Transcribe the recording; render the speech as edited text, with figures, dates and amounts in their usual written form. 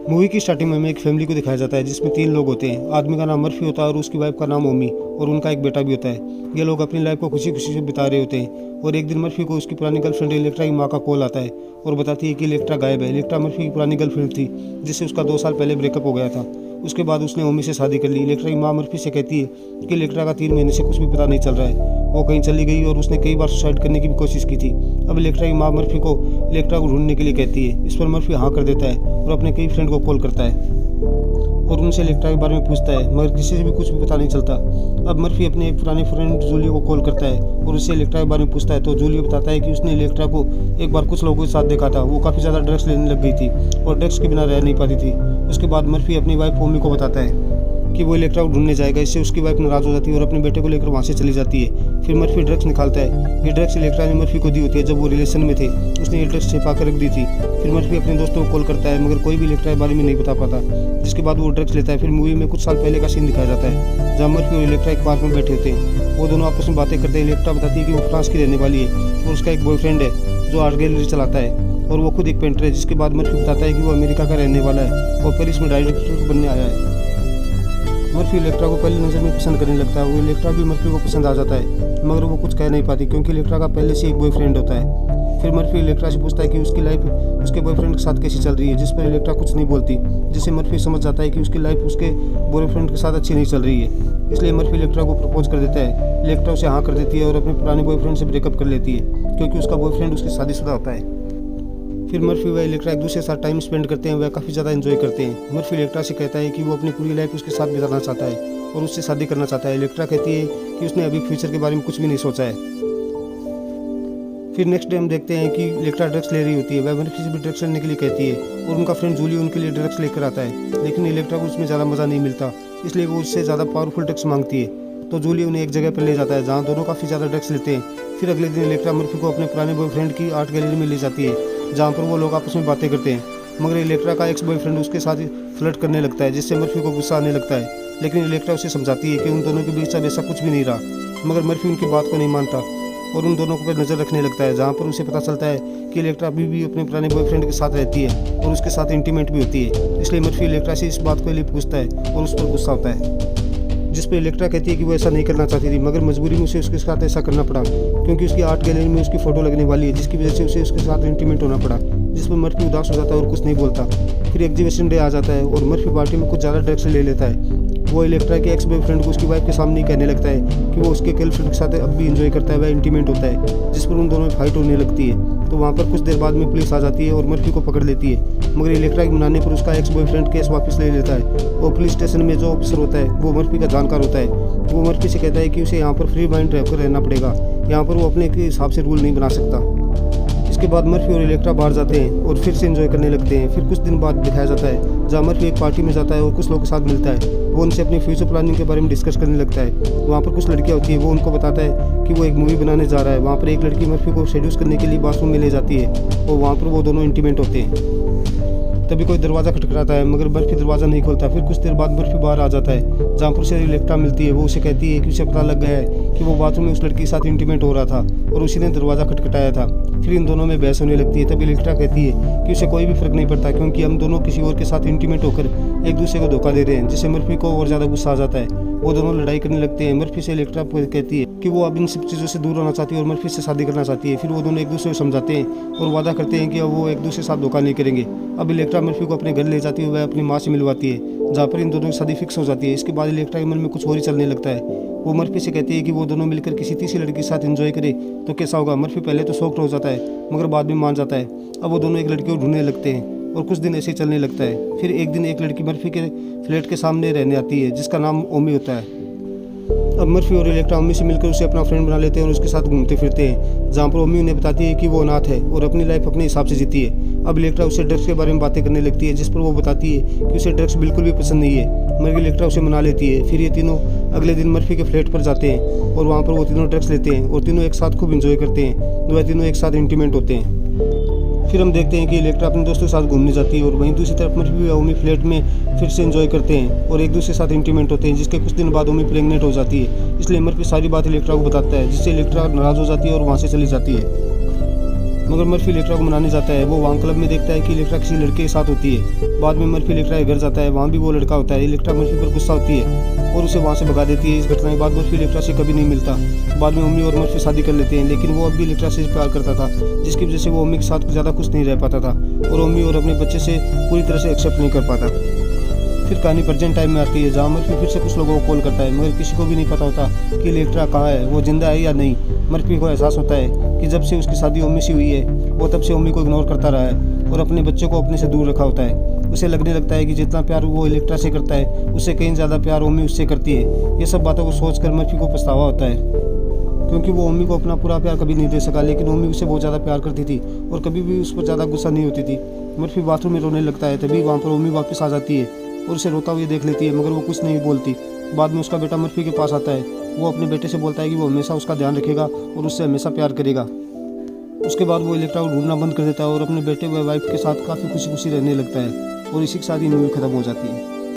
Movie की starting में हमें एक फैमिली को दिखाया जाता है जिसमें 3 लोग होते हैं। आदमी का नाम मर्फी होता है और उसकी वाइफ का नाम ओमी और उनका एक बेटा भी होता है। ये लोग अपनी लाइफ को खुशी खुशी से बिता रहे होते हैं और एक दिन मर्फी को उसकी पुरानी गर्लफ्रेंड इलेक्ट्रा की माँ का कॉल आता है और बताती है कि इलेक्ट्रा गायब है। इलेक्ट्रा मर्फी की पुरानी गर्लफ्रेंड थी जिससे उसका 2 साल पहले ब्रेकअप हो गया था। उसके बाद उसने ओमी से शादी कर ली। इलेक्ट्रा की माँ मर्फी से कहती है कि इलेक्ट्रा का 3 महीने से कुछ भी पता नहीं चल रहा है, वो कहीं चली गई और उसने कई बार सुसाइड करने की भी कोशिश की थी। अब इलेक्ट्रा की माँ मर्फी को इलेक्ट्रा को ढूंढने के लिए कहती है। इस पर मर्फी हाँ कर देता है और अपने कई फ्रेंड को कॉल करता है और उनसे इलेक्ट्रा के बारे में पूछता है, मगर किसी से भी कुछ भी पता नहीं चलता। अब मर्फी अपने एक पुराने फ्रेंड जूलियो को कॉल करता है और उससे इलेक्ट्रा के बारे में पूछता है तो जूलियो बताता है कि उसने इलेक्ट्रा को एक बार कुछ लोगों के साथ देखा था। वो काफ़ी ज़्यादा ड्रग्स लेने लग गई थी और ड्रग्स के बिना रह नहीं पाती थी। उसके बाद मर्फी अपनी वाइफ ओमी को बताता है कि वो इलेक्ट्रा को ढूंढने जाएगा। इससे उसकी वाइफ नाराज़ हो जाती है और अपने बेटे को लेकर वहाँ से चली जाती है। फिर मर्फी ड्रग्स निकालता है। ये ड्रग्स इलेक्ट्रा ने मर्फी को दी होती है जब वो रिलेशन में थे। उसने ये ड्रग्स छिपा कर रख दी थी। फिर मर्फी अपने दोस्तों को कॉल करता है मगर कोई भी इलेक्ट्रा के बारे में नहीं बता पाता, जिसके बाद वो ड्रग्स लेता है। फिर मूवी में कुछ साल पहले का सीन दिखाया जाता है जहाँ मर्फी और इलेक्ट्रा एक पार्क में बैठे होते हैं। वो दोनों आपस में बातें करते हैं। इलेक्ट्रा बताती है कि वो फ्रांस की रहने वाली है और उसका एक बॉयफ्रेंड है जो आर्ट गैलरी चलाता है और वो खुद एक पेंटर है। जिसके बाद मर्फी बताता है कि वो अमेरिका का रहने वाला है और पेरिस में डायरेक्टर बनने आया है। मर्फी इलेक्ट्रा को पहली नज़र में पसंद करने लगता है। वो इलेक्ट्रा भी मर्फी को पसंद आ जाता है मगर वो कुछ कह नहीं पाती क्योंकि इलेक्ट्रा का पहले से एक बॉयफ्रेंड होता है। फिर मर्फी इलेक्ट्रा से पूछता है कि उसकी लाइफ उसके बॉयफ्रेंड के साथ कैसी चल रही है, जिस पर इलेक्ट्रा कुछ नहीं बोलती, जिससे मर्फी समझ जाता है कि उसकी लाइफ उसके बॉयफ्रेंड के साथ अच्छी नहीं चल रही है। इसलिए मर्फी इलेक्ट्रा को प्रपोज कर देता है। इलेक्ट्रा उसे हाँ कर देती है और अपने पुराने बॉयफ्रेंड से ब्रेकअप कर लेती है क्योंकि उसका बॉयफ्रेंड उसकी शादीशुदा होता है। फिर मर्फी व इलेक्ट्रा एक दूसरे के साथ टाइम स्पेंड करते हैं। वह काफ़ी ज़्यादा एंजॉय करते हैं। मर्फी इलेक्ट्रा से कहता है कि वो अपनी पूरी लाइफ उसके साथ बिताना चाहता है और उससे शादी करना चाहता है। इलेक्ट्रा कहती है कि उसने अभी फ्यूचर के बारे में कुछ भी नहीं सोचा है। फिर नेक्स्ट डे हम देखते हैं कि इलेक्ट्रा ड्रग्स ले रही होती है। वह मर्फी से भी ड्रग्स लेने के लिए कहती है और उनका फ्रेंड जूलियो उनके लिए ड्रग्स लेकर आता है, लेकिन इलेक्ट्रा को उसमें ज़्यादा मज़ा नहीं मिलता, इसलिए वो उससे ज़्यादा पावरफुल ड्रग्स मांगती है। तो जूलियो उन्हें एक जगह पर ले जाता है जहाँ दोनों काफ़ी ज़्यादा ड्रग्स लेते हैं। फिर अगले दिन इलेक्ट्रा मर्फी को अपने पुराने बॉयफ्रेंड की आर्ट गैलरी में ले जाती है जहाँ पर वो लोग आपस में बातें करते हैं। मगर इलेक्ट्रा का एक्स बॉयफ्रेंड उसके साथ फ्लर्ट करने लगता है जिससे मर्फी को गुस्सा आने लगता है। लेकिन इलेक्ट्रा उसे समझाती है कि उन दोनों के बीच अब ऐसा कुछ भी नहीं रहा, मगर मर्फी उनकी बात को नहीं मानता और उन दोनों पर नज़र रखने लगता है। जहाँ पर उसे पता चलता है कि इलेक्ट्रा अभी भी अपने पुराने बॉयफ्रेंड के साथ रहती है और उसके साथ इंटीमेट भी होती है। इसलिए मर्फी इलेक्ट्रा से इस बात को लिए पूछता है और उस पर गुस्सा होता है, जिस पर इलेक्ट्रा कहती है कि वो ऐसा नहीं करना चाहती थी मगर मजबूरी में उसे उसके साथ ऐसा करना पड़ा क्योंकि उसकी आर्ट गैलरी में उसकी फ़ोटो लगने वाली है, जिसकी वजह से उसे उसके साथ इंटीमेट होना पड़ा। जिस पर मर्फी उदास हो जाता है और कुछ नहीं बोलता। फिर एग्जीबिशन डे आ जाता है और मर्फी पार्टी में कुछ ज़्यादा ड्रग्स ले लेता है। वो इलेक्ट्रा के एक्स बॉयफ्रेंड को उसकी वाइफ के सामने ही कहने लगता है कि वो उसके गर्लफ्रेंड के साथ अब भी इंजॉय करता है, वह इंटीमेट होता है, जिस पर उन दोनों में फाइट होने लगती है। तो वहाँ पर कुछ देर बाद में पुलिस आ जाती है और मर्फी को पकड़ लेती है, मगर इलेक्ट्रा के मनाने पर उसका एक्स बॉयफ्रेंड केस वापस ले लेता है। और पुलिस स्टेशन में जो ऑफिसर होता है वो मर्फी का जानकार होता है। वो मर्फी से कहता है कि उसे यहाँ पर फ्री माइंड रहकर रहना पड़ेगा, यहाँ पर वो अपने के हिसाब से रूल नहीं बना सकता। इसके बाद मर्फी और इलेक्ट्रा बाहर जाते हैं और फिर से एंजॉय करने लगते हैं। फिर कुछ दिन बाद दिखाया जाता है जहाँ मर्फी एक पार्टी में जाता है और कुछ लोगों के साथ मिलता है। वो उनसे अपनी फ्यूचर प्लानिंग के बारे में डिस्कस करने लगता है। वहाँ पर कुछ लड़कियाँ होती है, वो उनको बताता है कि वो एक मूवी बनाने जा रहा है। वहाँ पर एक लड़की मर्फी को सेड्यूस करने के लिए बाथरूम में ले जाती है और वहाँ पर वो दोनों इंटीमेट होते हैं। तभी कोई दरवाज़ा खटखटाता है मगर मर्फी दरवाज़ा नहीं खोलता। फिर कुछ देर बाद मर्फी बाहर आ जाता है जहाँ पर उसे इलेक्ट्रा मिलती है। वो उसे कहती है कि उसे पता लग गया है कि वो बाथरूम में उस लड़की के साथ इंटीमेट हो रहा था और उसी ने दरवाज़ा खटखटाया था। फिर इन दोनों में बहस होने लगती है। तभी इलेक्ट्रा कहती है कि उसे कोई भी फर्क नहीं पड़ता क्योंकि हम दोनों किसी और के साथ इंटीमेट होकर एक दूसरे को धोखा दे रहे हैं, जिससे मर्फी को और ज़्यादा गुस्सा आ जाता है। वो दोनों लड़ाई करने लगते हैं। मर्फी से इलेक्ट्रा कहती है कि वो अब इन सब चीज़ों से दूर रहना चाहती है और मर्फी से शादी करना चाहती है। फिर वो दोनों एक दूसरे को समझाते हैं और वादा करते हैं कि अब वो एक दूसरे के साथ धोखा नहीं करेंगे। अब इलेक्ट्रा मर्फी को अपने घर ले जाती है, वह अपनी माँ से मिलवाती है जहाँ पर इन दोनों की शादी फिक्स हो जाती है। इसके बाद इलेक्ट्रा के मन में कुछ और ही चलने लगता है। वो मर्फी से कहती है कि वो दोनों मिलकर किसी तीसरी लड़की के साथ एंजॉय करे तो कैसा होगा। मर्फी पहले तो शॉक्ड हो जाता है मगर बाद में मान जाता है। अब वो दोनों एक लड़की को ढूंढने लगते हैं और कुछ दिन ऐसे ही चलने लगता है। फिर एक दिन एक लड़की मर्फी के फ्लैट के सामने रहने आती है जिसका नाम ओमी होता है। अब मर्फी और इलेक्ट्रा ओमी से मिलकर उसे अपना फ्रेंड बना लेते हैं और उसके साथ घूमते फिरते हैं जहाँ पर ओमी उन्हें बताती है कि वो अनाथ है और अपनी लाइफ अपने हिसाब से जीती है। अब इलेक्ट्रा उससे ड्रग्स के बारे में बातें करने लगती है जिस पर वो बताती है कि उसे ड्रग्स बिल्कुल भी पसंद नहीं है, मगर इलेक्ट्रा उसे मना लेती है। फिर ये तीनों अगले दिन मर्फी के फ्लैट पर जाते हैं और वहाँ पर वो तीनों ड्रग्स लेते हैं और तीनों एक साथ खूब इंजॉय करते हैं। वह तीनों एक साथ इंटीमेट होते हैं। फिर हम देखते हैं कि इलेक्ट्रा अपने दोस्तों के साथ घूमने जाती है और वहीं दूसरी तरफ मर्फी और ओमी फ्लैट में फिर से एंजॉय करते हैं और एक दूसरे के साथ इंटीमेट होते हैं, जिसके कुछ दिन बाद ओमी प्रेग्नेंट हो जाती है। इसलिए मर्फी सारी बात इलेक्ट्रा को बताता है जिससे इलेक्ट्रा नाराज़ हो जाती है और वहाँ से चली जाती है। मगर मर्फी इलेक्ट्रा को मनाने जाता है। वो वहाँ क्लब में देखता है कि इलेक्ट्रा किसी लड़के के साथ होती है। बाद में मर्फी इलेक्ट्रा के घर जाता है, वहाँ भी वो लड़का होता है। इलेक्ट्रा मर्फी पर गुस्सा होती है और उसे वहाँ से भगा देती है। इस घटना के बाद मर्फी इलेक्ट्रा से कभी नहीं मिलता। बाद में ओमी और मर्फी शादी कर लेते हैं, लेकिन वो अब भी इलेक्ट्रा से प्यार करता था, जिसकी वजह से वो ओमी के साथ ज़्यादा खुश नहीं रह पाता था और ओमी और अपने बच्चे से पूरी तरह से एक्सेप्ट नहीं कर पाता। फिर कहानी प्रेजेंट टाइम में आती है, जहाँ मर्फी फिर से कुछ लोगों को कॉल करता है, मगर किसी को भी नहीं पता होता कि इलेक्ट्रा कहाँ है, वो जिंदा है या नहीं। मर्फी को एहसास होता है कि जब से उसकी शादी ओमी से हुई है, वो तब से ओमी को इग्नोर करता रहा है और अपने बच्चों को अपने से दूर रखा होता है। उसे लगने लगता है कि जितना प्यार वो इलेक्ट्रा से करता है, उससे कहीं ज़्यादा प्यार ओमी उससे करती है। ये सब बातों को सोचकर मर्फी को पछतावा होता है, क्योंकि वो ओमी को अपना पूरा प्यार कभी नहीं दे सका, लेकिन ओमी उसे बहुत ज़्यादा प्यार करती थी और कभी भी उस पर ज़्यादा गुस्सा नहीं होती थी। मर्फी बाथरूम में रोने लगता है, तभी वहाँ पर ओमी वापस आ जाती है और उसे रोता हुआ देख लेती है, मगर वो कुछ नहीं बोलती। बाद में उसका बेटा मर्फी के पास आता है। वो अपने बेटे से बोलता है कि वो हमेशा उसका ध्यान रखेगा और उससे हमेशा प्यार करेगा। उसके बाद वो इलेक्ट्रा को ढूंढना बंद कर देता है और अपने बेटे व वाइफ के साथ काफ़ी खुशी खुशी रहने लगता है और इसी के साथ ही मूवी खत्म हो जाती है।